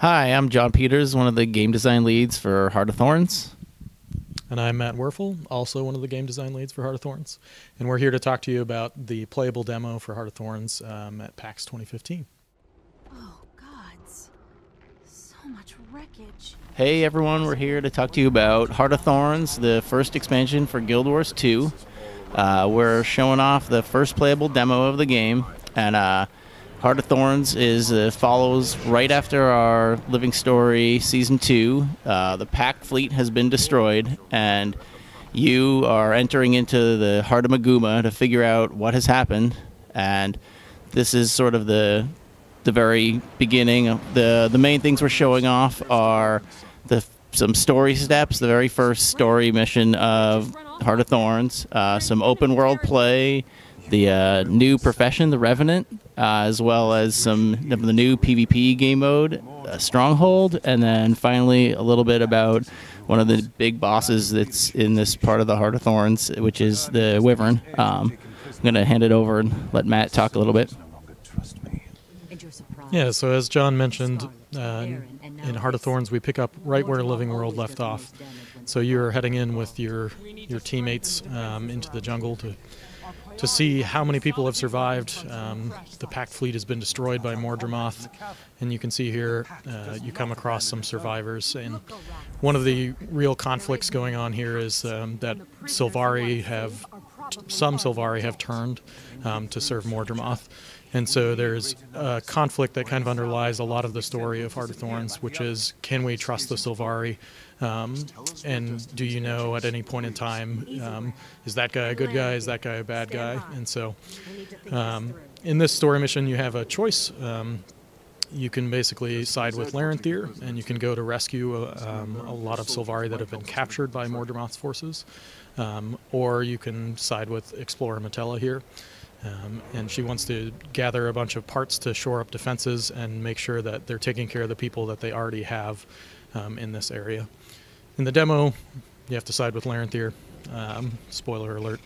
Hi, I'm John Peters, one of the game design leads for Heart of Thorns. And I'm Matt Werfel, also one of the game design leads for Heart of Thorns. And we're here to talk to you about the playable demo for Heart of Thorns at PAX 2015. Oh, gods. So much wreckage. Hey everyone, we're here to talk to you about Heart of Thorns, the first expansion for Guild Wars 2. We're showing off the first playable demo of the game, and Heart of Thorns follows right after our Living Story Season 2. The pack fleet has been destroyed, and you are entering into the Heart of Maguma to figure out what has happened. And this is sort of the very beginning. The main things we're showing off are some story steps, the very first story mission of Heart of Thorns, some open world play, the new profession, the Revenant, as well as some of the new PvP game mode, Stronghold, and then finally a little bit about one of the big bosses that's in this part of the Heart of Thorns, which is the Wyvern. I'm going to hand it over and let Matt talk a little bit. Yeah, so as John mentioned, in Heart of Thorns we pick up right where Living World left off. So you're heading in with your teammates into the jungle to see how many people have survived. The pack fleet has been destroyed by Mordramoth, and you can see here you come across some survivors. And one of the real conflicts going on here is that some Sylvari have turned to serve Mordramoth. And so there's a conflict that kind of underlies a lot of the story of Heart of Thorns, which is, can we trust the Sylvari? And do you know at any point in time, is that guy a good guy, is that guy a bad guy? And so in this story mission you have a choice. You can basically side with Larenthir, and you can go to rescue a lot of Sylvari that have been captured by Mordramoth's forces, or you can side with Explorer Metella here. And she wants to gather a bunch of parts to shore up defenses and make sure that they're taking care of the people that they already have in this area. In the demo, you have to side with Larenthir. Spoiler alert.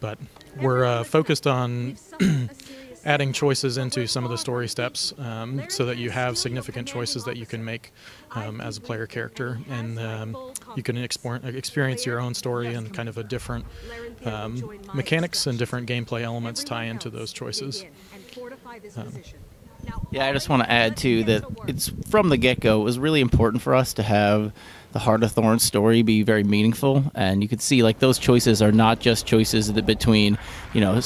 But we're focused on adding choices into some of the story steps so that you have significant choices that you can make as a player character, and you can experience your own story, and kind of a different mechanics and different gameplay elements tie into those choices. Yeah, I just want to add too that it's from the get-go, it was really important for us to have the Heart of Thorns story be very meaningful, and you can see like those choices are not just choices between, you know,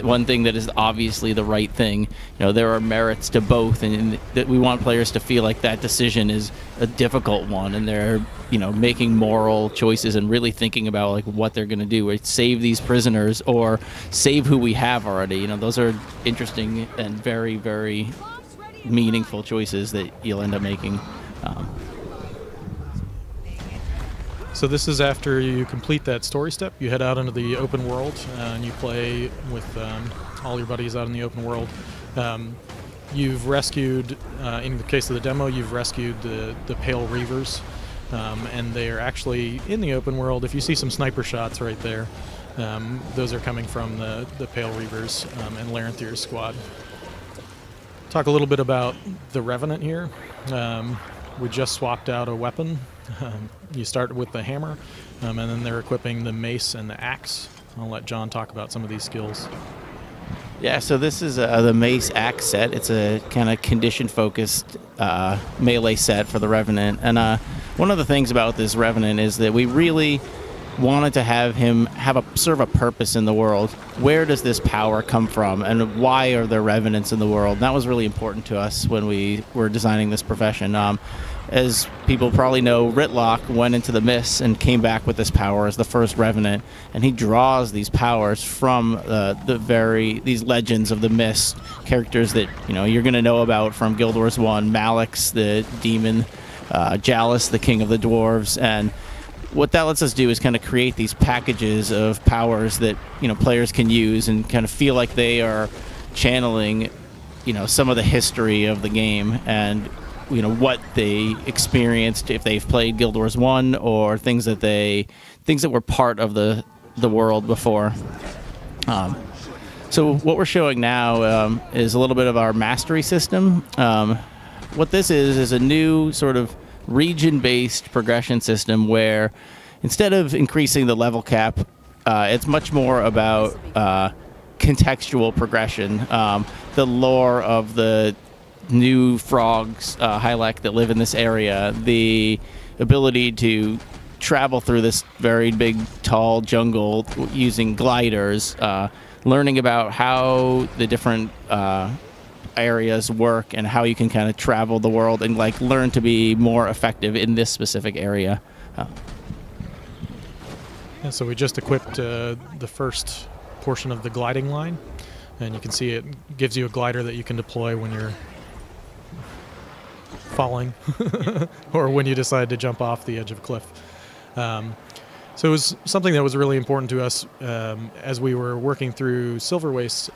one thing that is obviously the right thing. You know, there are merits to both, and that we want players to feel like that decision is a difficult one, and they're, you know, making moral choices and really thinking about like what they're going to do, right? Save these prisoners or save who we have already. You know, those are interesting and very, very meaningful choices that you'll end up making. So this is after you complete that story step. You head out into the open world and you play with all your buddies out in the open world. You've rescued, in the case of the demo, you've rescued the Pale Reavers, and they are actually in the open world. If you see some sniper shots right there, those are coming from the Pale Reavers and Larenthir's squad. Talk a little bit about the Revenant here. We just swapped out a weapon. You start with the hammer, and then they're equipping the mace and the axe. I'll let John talk about some of these skills. Yeah, so this is the mace axe set. It's a kind of condition-focused melee set for the Revenant. And one of the things about this Revenant is that we really wanted to have him serve a purpose in the world. Where does this power come from, and why are there Revenants in the world? And that was really important to us when we were designing this profession. As people probably know, Ritlock went into the Mists and came back with this power as the first Revenant, and he draws these powers from these legends of the Mist, characters that, you know, you're going to know about from Guild Wars 1, Malix the demon, Jalus the king of the dwarves. And what that lets us do is kind of create these packages of powers that, you know, players can use and kind of feel like they are channeling, you know, some of the history of the game, and, you know, what they experienced if they've played Guild Wars 1, or things that were part of the world before. So what we're showing now is a little bit of our mastery system. what this is a new sort of region-based progression system where instead of increasing the level cap, it's much more about contextual progression. The lore of the new frogs, Hylek, that live in this area, the ability to travel through this very big, tall jungle using gliders, learning about how the different areas work and how you can kind of travel the world and like learn to be more effective in this specific area. Yeah, so we just equipped the first portion of the gliding line, and you can see it gives you a glider that you can deploy when you're falling or when you decide to jump off the edge of a cliff. So it was something that was really important to us as we were working through Silver Waste.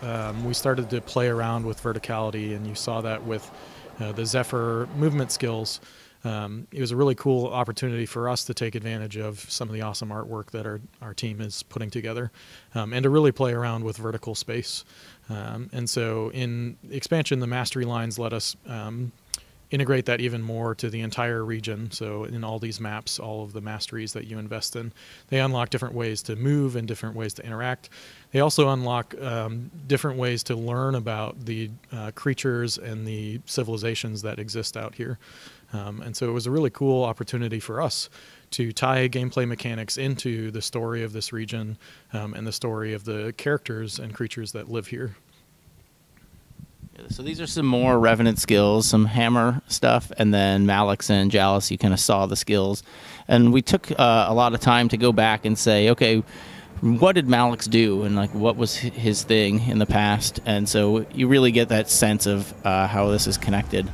We started to play around with verticality, and you saw that with the Zephyr movement skills. It was a really cool opportunity for us to take advantage of some of the awesome artwork that our team is putting together, and to really play around with vertical space. And so in expansion, the mastery lines let us integrate that even more to the entire region. So in all these maps, all of the masteries that you invest in, they unlock different ways to move and different ways to interact. They also unlock different ways to learn about the creatures and the civilizations that exist out here. And so it was a really cool opportunity for us to tie gameplay mechanics into the story of this region and the story of the characters and creatures that live here. So these are some more Revenant skills, some hammer stuff, and then Malix and Jalis, you kind of saw the skills. And we took a lot of time to go back and say, okay, what did Malix do, and like what was his thing in the past? And so you really get that sense of how this is connected.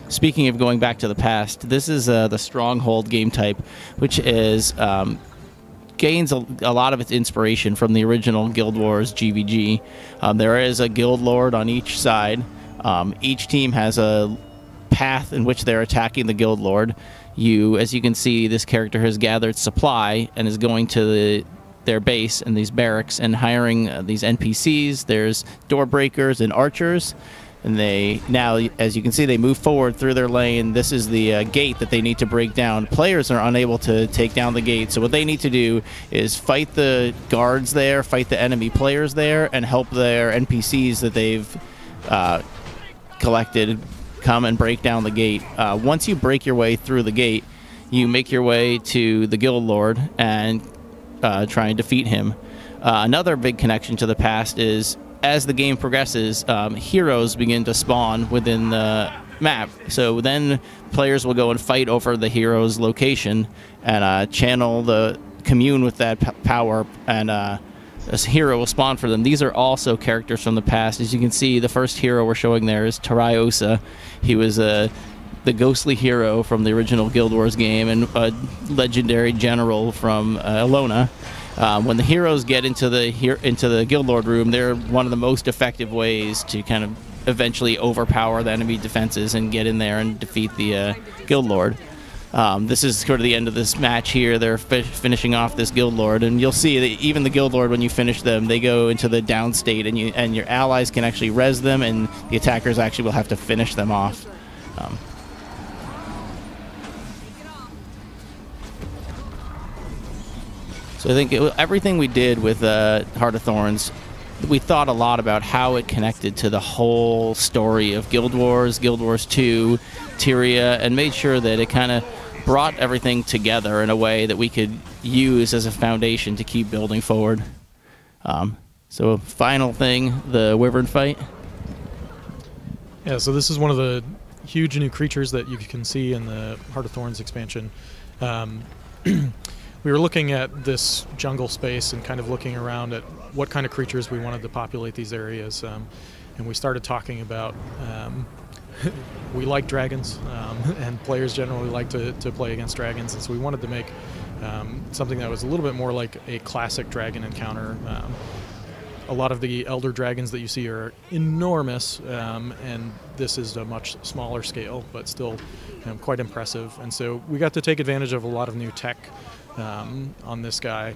Speaking of going back to the past, this is the Stronghold game type, which is gains a lot of its inspiration from the original Guild Wars GVG. There is a guild lord on each side. Each team has a path in which they're attacking the guild lord. As you can see, this character has gathered supply and is going to their base and these barracks and hiring these NPCs. There's door breakers and archers. And now, as you can see, they move forward through their lane. This is the gate that they need to break down. Players are unable to take down the gate, so what they need to do is fight the guards there, fight the enemy players there, and help their NPCs that they've collected come and break down the gate. Once you break your way through the gate, you make your way to the guild lord and try and defeat him. Another big connection to the past is, as the game progresses, heroes begin to spawn within the map. So then players will go and fight over the hero's location and commune with that power, and a hero will spawn for them. These are also characters from the past. As you can see, the first hero we're showing there is Tarai Osa. He was the ghostly hero from the original Guild Wars game and a legendary general from Elona. When the heroes get into the Guild Lord room, they're one of the most effective ways to kind of eventually overpower the enemy defenses and get in there and defeat the Guild Lord. This is sort of the end of this match here. They're finishing off this Guild Lord, and you'll see that even the Guild Lord, when you finish them, they go into the down state, and your allies can actually res them, and the attackers actually will have to finish them off. So I think everything we did with Heart of Thorns, we thought a lot about how it connected to the whole story of Guild Wars 2, Tyria, and made sure that it kind of brought everything together in a way that we could use as a foundation to keep building forward. So final thing, the Wyvern Fight. Yeah, so this is one of the huge new creatures that you can see in the Heart of Thorns expansion. We were looking at this jungle space and kind of looking around at what kind of creatures we wanted to populate these areas, and we started talking about we like dragons, and players generally like to play against dragons, and so we wanted to make something that was a little bit more like a classic dragon encounter. A lot of the elder dragons that you see are enormous, and this is a much smaller scale, but still quite impressive. And so we got to take advantage of a lot of new tech on this guy,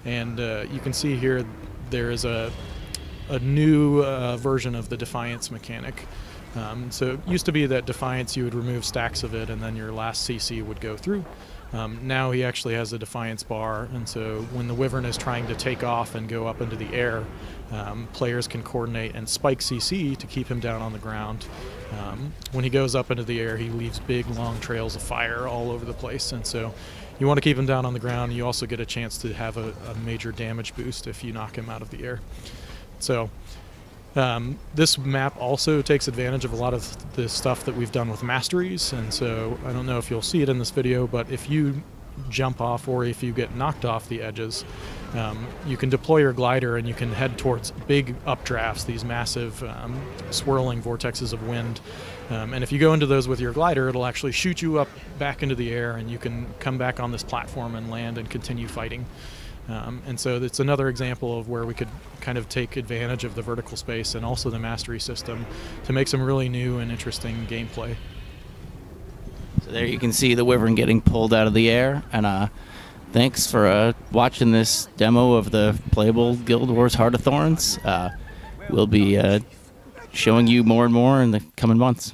and you can see here there is a new version of the Defiance mechanic So it used to be that Defiance, you would remove stacks of it and then your last CC would go through. Now he actually has a Defiance bar, and so when the Wyvern is trying to take off and go up into the air, players can coordinate and spike CC to keep him down on the ground. When he goes up into the air, he leaves big, long trails of fire all over the place, and so you want to keep him down on the ground. You also get a chance to have a major damage boost if you knock him out of the air. So this map also takes advantage of a lot of the stuff that we've done with masteries, and so I don't know if you'll see it in this video, but if you jump off or if you get knocked off the edges, you can deploy your glider and you can head towards big updrafts, these massive swirling vortexes of wind. And if you go into those with your glider, it'll actually shoot you up back into the air, and you can come back on this platform and land and continue fighting. And so it's another example of where we could kind of take advantage of the vertical space and also the mastery system to make some really new and interesting gameplay. So there you can see the Wyvern getting pulled out of the air, and thanks for watching this demo of the playable Guild Wars Heart of Thorns. We'll be showing you more and more in the coming months.